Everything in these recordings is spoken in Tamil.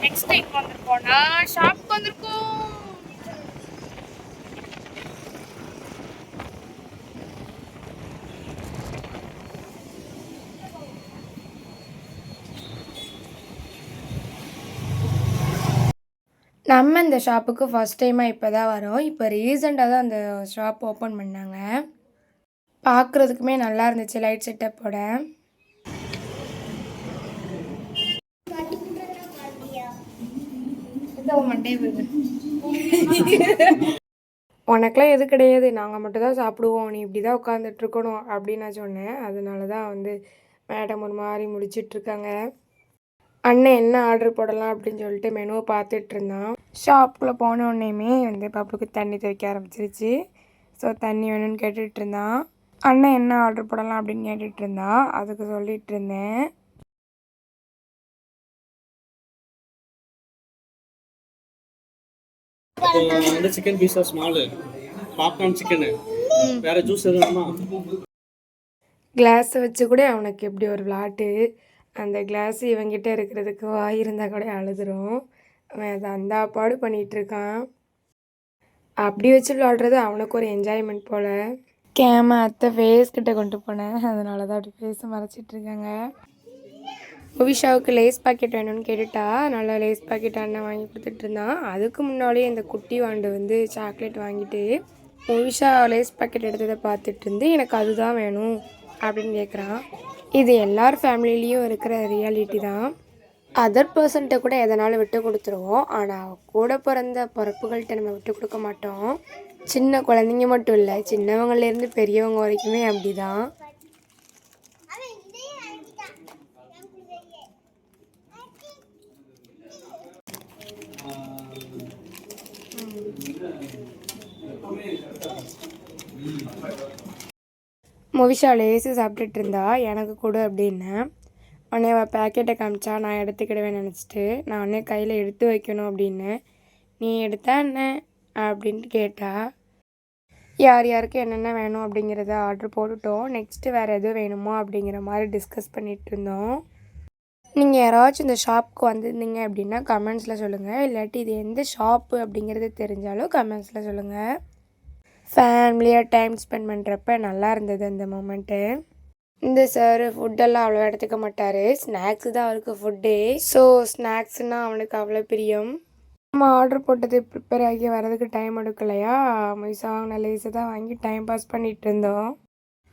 நெக்ஸ்ட் டைம் வந்திருக்கோம்னா ஷாப்க்கு வந்திருக்கோம். நம்ம இந்த ஷாப்புக்கு ஃபஸ்ட் டைமாக இப்போ தான் வரோம். இப்போ ரீசெண்டாக தான் அந்த ஷாப் ஓப்பன் பண்ணாங்க. பார்க்குறதுக்குமே நல்லா இருந்துச்சு லைட் செட்டப்போட. உனக்கெலாம் எது கிடையாது, நாங்கள் மட்டும் தான் சாப்பிடுவோம், நீ இப்படி தான் உட்காந்துட்ருக்கணும் அப்படின்னு நான் சொன்னேன். அதனால தான் வந்து மேடம் ஒரு மாதிரி முடிச்சிட்ருக்காங்க. அண்ணன் என்ன ஆர்டர் போடலாம் அப்படின்னு சொல்லிட்டு மெனுவை பார்த்துட்ருந்தான். ஷாப்புக்குள்ளே போனோடனேயுமே வந்து பப்புக்கு தண்ணி துவைக்க ஆரம்பிச்சிருச்சு. ஸோ தண்ணி வேணும்னு கேட்டுட்ருந்தான். அண்ணன் என்ன ஆர்டர் போடலாம் அப்படின்னு கேட்டுட்ருந்தான். அதுக்கு சொல்லிகிட்டு இருந்தேன். வந்து chicken pizza small popcorn chicken வேற ஜூஸ் எதுவுமா கிளாஸை வச்சு கூட அவனுக்கு எப்படி ஒரு விளாட்டு. அந்த கிளாஸ் இவங்கிட்ட இருக்கிறதுக்கு வாய் இருந்தால் கூட அழுதுரும். அவன் அதை அந்த பாடு பண்ணிகிட்ருக்கான். அப்படி வச்சு விளாட்றது அவனுக்கு ஒரு என்ஜாய்மெண்ட் போல். அத்தை ஃபேஸ் கிட்ட கொண்டு போனேன், அதனால தான் அப்படி ஃபேஸை மறைச்சிட்ருக்காங்க. புவிஷாவுக்கு லேஸ் பாக்கெட் வேணும்னு கேட்டுட்டா. நல்லா லேஸ் பாக்கெட் அண்ணன் வாங்கி கொடுத்துட்ருந்தான். அதுக்கு முன்னாடியே இந்த குட்டி வாண்டு வந்து சாக்லேட் வாங்கிட்டு புவிஷா லேஸ் பாக்கெட் எடுத்ததை பார்த்துட்டு இருந்து எனக்கு அதுதான் வேணும் அப்படின்னு கேட்குறான். இது எல்லார் ஃபேமிலிலேயும் இருக்கிற ரியாலிட்டி தான். அதர் பர்சன்கிட்ட கூட எதனாலும் விட்டு கொடுத்துருவோம், ஆனால் கூட பிறந்த பிறப்புகள்கிட்ட நம்ம விட்டு கொடுக்க மாட்டோம். சின்ன குழந்தைங்க மட்டும் இல்லை, சின்னவங்கலேருந்து பெரியவங்க வரைக்குமே அப்படி தான். முவிஷா லேஸு சாப்பிட்டுட்டு இருந்தா. எனக்கு கொடு அப்படின்னேன். உடனே அவள் பேக்கெட்டை காமிச்சா. நான் எடுத்துக்கிடுவேன் நினச்சிட்டு நான் உடனே கையில் எடுத்து வைக்கணும் அப்படின்னு. நீ எடுத்தா என்ன அப்படின்ட்டு கேட்டா. யார் யாருக்கு என்னென்ன வேணும் அப்படிங்கிறத ஆர்டர் போட்டுட்டோம். நெக்ஸ்ட்டு வேறு எதுவும் வேணுமோ அப்படிங்கிற மாதிரி டிஸ்கஸ் பண்ணிகிட்டு இருந்தோம். நீங்கள் யாராச்சும் இந்த ஷாப்புக்கு வந்திருந்தீங்க அப்படின்னா கமெண்ட்ஸில் சொல்லுங்கள். இல்லாட்டி இது எந்த ஷாப்பு அப்படிங்கிறது தெரிஞ்சாலும் கமெண்ட்ஸில் சொல்லுங்கள். ஃபேமிலியாக டைம் ஸ்பெண்ட் பண்ணுறப்ப நல்லா இருந்தது அந்த மூமெண்ட்டு. இந்த சார் ஃபுட்டெல்லாம் அவ்வளோ எடுத்துக்க மாட்டார், ஸ்நாக்ஸு தான் அவருக்கு ஃபுட்டே. ஸோ ஸ்நாக்ஸ்னால் அவனுக்கு அவ்வளோ பிரியம். நம்ம ஆர்டர் போட்டது ப்ரிப்பேர் ஆகி வரதுக்கு டைம் எடுக்கலையா, மிஸ் வாங்கின லேஸை தான் வாங்கி டைம் பாஸ் பண்ணிகிட்டு இருந்தோம்.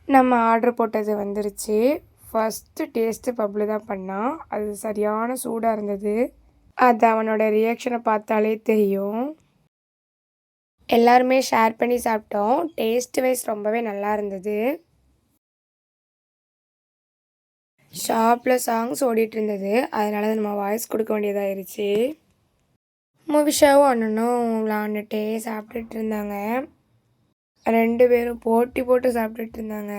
நம்ம ஆர்டர் போட்டது வந்துருச்சு. ஃபஸ்ட்டு டேஸ்ட்டு பப்ளு தான் பண்ணான். அது சரியான சூடாக இருந்தது. அது அவனோட ரியாக்ஷனை பார்த்தாலே தெரியும். எல்லாருமே ஷேர் பண்ணி சாப்பிட்டோம். டேஸ்ட் வைஸ் ரொம்பவே நல்லா இருந்தது. ஷாப்பில் சாங்ஸ் ஓடிட்டு இருந்தது, அதனால நம்ம வாய்ஸ் கொடுக்க வேண்டியதாகிருச்சு. முவிஷாவும் அண்ணனும் விளாண்டுட்டே சாப்பிட்டுட்டு இருந்தாங்க. 2 பேரும் போட்டி போட்டு சாப்பிட்டுட்டு இருந்தாங்க.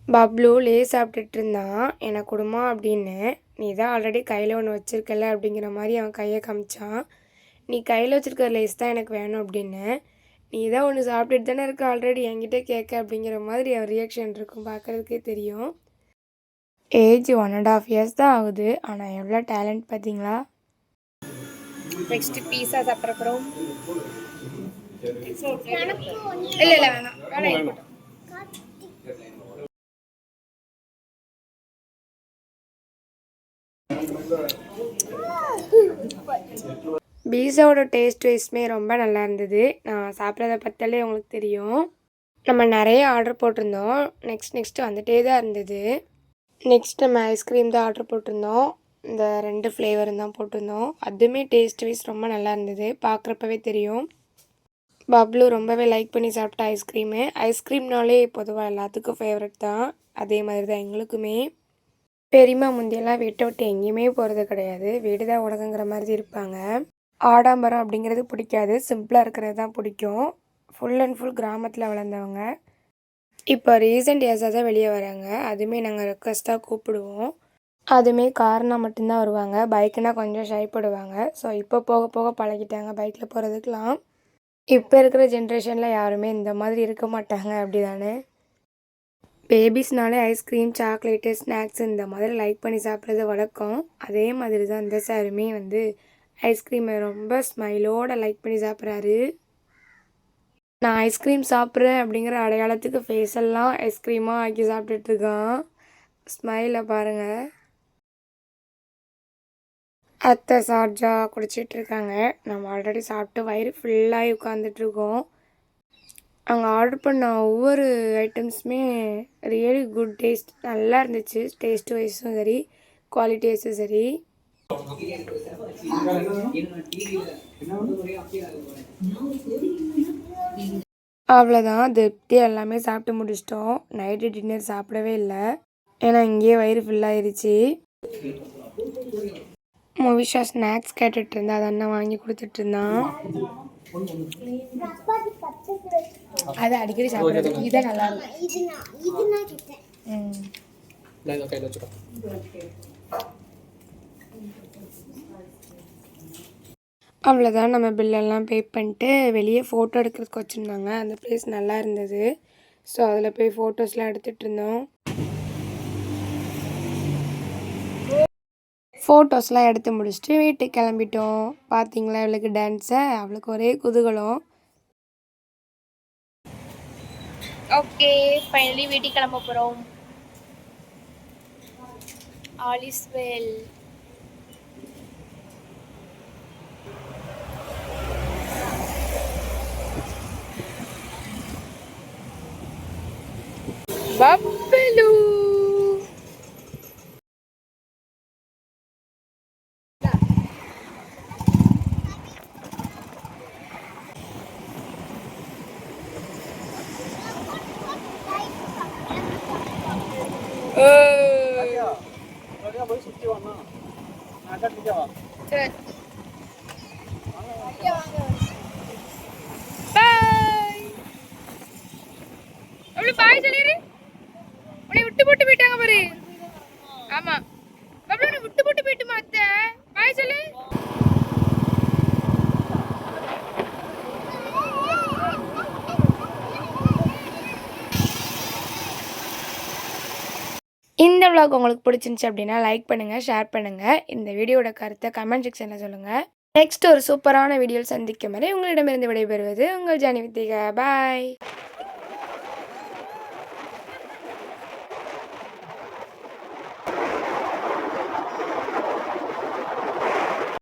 பப்ளு லேஸ் சாப்பிட்டுட்டு இருந்தான். எனக்கு கொடுமா அப்படின்னு. நீ தான் ஆல்ரெடி கையில் ஒன்று வச்சுருக்கல அப்படிங்கிற மாதிரி அவன் கையை காமிச்சான். நீ கையில் வச்சுருக்கிற லேஸ் தான் எனக்கு வேணும் அப்படின்னு. நீ தான் ஒன்று சாப்பிட்டுட்டு தானே இருக்க ஆல்ரெடி, என்கிட்ட கேட்க அப்படிங்கிற மாதிரி அவர் ரியாக்ஷன் இருக்கும், பார்க்குறதுக்கே தெரியும். ஏஜ் 1.5 years தான் ஆகுது, ஆனால் எவ்வளோ டேலண்ட் பார்த்தீங்களா. நெக்ஸ்ட்டு பீஸா சாப்பிட்றப்பறம் இல்லை இல்லை வேணாம் வேணாம். பீஸாவோட டேஸ்ட் வைஸ்மே ரொம்ப நல்லா இருந்தது. நான் சாப்பிட்றத பார்த்தாலே உங்களுக்கு தெரியும். நம்ம நிறைய ஆர்டர் போட்டிருந்தோம். நெக்ஸ்ட்டு வந்துகிட்டே தான் இருந்தது. நெக்ஸ்ட் நம்ம ஐஸ்கிரீம் தான் ஆர்டர் போட்டிருந்தோம். இந்த 2 ஃப்ளேவரும் தான் போட்டிருந்தோம். அதுவுமே டேஸ்ட் வைஸ் ரொம்ப நல்லா இருந்தது, பார்க்குறப்பவே தெரியும். பப்ளு ரொம்பவே லைக் பண்ணி சாப்பிட்ட ஐஸ்கிரீமு. ஐஸ்கிரீம்னாலே பொதுவாக எல்லாத்துக்கும் ஃபேவரட் தான், அதே மாதிரி தான் எங்களுக்குமே. பெரியம்மா முந்தியெல்லாம் வீட்டை விட்டு எங்கேயுமே போகிறது கிடையாது, வீடு தான் உலகங்கிற மாதிரி இருப்பாங்க. ஆடம்பரம் அப்படிங்கிறது பிடிக்காது, சிம்பிளாக இருக்கிறது தான் பிடிக்கும். ஃபுல் அண்ட் ஃபுல் கிராமத்தில் வளர்ந்தவங்க. இப்போ ரீசெண்ட் இயர்ஸாக தான் வெளியே வராங்க. அதுவுமே நாங்கள் ரெக்வஸ்ட்டாக கூப்பிடுவோம். அதுவுமே கார்னால் மட்டும்தான் வருவாங்க, பைக்குனால் கொஞ்சம் ஷைப்படுவாங்க. ஸோ இப்போ போக போக பழகிட்டாங்க பைக்கில் போகிறதுக்கெலாம். இப்போ இருக்கிற ஜென்ரேஷனில் யாருமே இந்த மாதிரி இருக்க மாட்டாங்க, அப்படி தானே. பேபிஸ்னாலே ஐஸ்கிரீம், சாக்லேட்டு, ஸ்நாக்ஸ் இந்த மாதிரி லைக் பண்ணி சாப்பிட்றது வழக்கம். அதே மாதிரி தான் இந்த சாருமே வந்து ஐஸ்கிரீமை ரொம்ப ஸ்மைலோட லைக் பண்ணி சாப்பிட்றாரு. நான் ஐஸ்கிரீம் சாப்பிட்றேன் அப்படிங்கிற அடையாளத்துக்கு ஃபேஸெல்லாம் ஐஸ்கிரீமாக ஆக்கி சாப்பிட்டுட்ருக்கான். ஸ்மைலை பாருங்கள். அத்தை சார்ஜா குடிச்சிட்ருக்காங்க. நம்ம ஆல்ரெடி சாப்பிட்டு வயிறு ஃபுல்லாகி உட்காந்துட்ருக்கோம். அங்கே ஆர்டர் பண்ண ஒவ்வொரு ஐட்டம்ஸுமே ரியலி குட் டேஸ்ட், நல்லா இருந்துச்சு. டேஸ்ட் வைஸும் சரி, குவாலிட்டி வைஸும் சரி. அவ்வளோதான், திருப்தி எல்லாமே சாப்பிட்டு முடிச்சிட்டோம். நைட்டு டின்னர் சாப்பிடவே இல்லை, ஏன்னா இங்கேயே வயிறு ஃபுல்லாகிருச்சு. மோவிஷா ஸ்நாக்ஸ் கேட்டுட்டு இருந்தா, அதை அண்ணன் வாங்கி கொடுத்துட்டு இருந்தான். அது அடிக்கடி சாப்பிடுறது, இதுதான் நல்லா இருக்கும். அவ்வளோதான், நம்ம பில்லெல்லாம் பே பண்ணிட்டு வெளியே ஃபோட்டோ எடுக்கிறதுக்கு வச்சுருந்தாங்க. அந்த ப்ளேஸ் நல்லா இருந்தது. ஸோ அதில் போய் ஃபோட்டோஸ்லாம் எடுத்துகிட்டு இருந்தோம். ஃபோட்டோஸ்லாம் எடுத்து முடிச்சுட்டு வீட்டுக்கு கிளம்பிட்டோம். பார்த்தீங்களா இவளுக்கு டான்ஸை, அவளுக்கு ஒரே குதூகலம். ஓகே, ஃபைனலி வீட்டுக்கு கிளம்ப போகிறோம். All is well. பப்பலு போய் சுற்றி வாங்க. சரி, பாய். அவ்வளோ பாய் சொல்லிடு. உன்னை விட்டு போட்டு போயிட்டாங்க பாரு. ஆமாம் பப்ளு, உன்னை விட்டு போட்டு போயிட்டு மாத்த. பாய் சொல்லு. இந்த vlog உங்களுக்கு பிடிச்சிருந்துச்சு அப்படின்னா லைக் பண்ணுங்கள், ஷேர் பண்ணுங்கள். இந்த வீடியோட கருத்தை கமெண்ட் செக்ஷனில் சொல்லுங்கள். நெக்ஸ்ட் ஒரு சூப்பரான வீடியோவில் சந்திக்கும் வரை உங்களிடமிருந்து விடைபெறுவது உங்கள் ஜானி வித்திகா. பாய்.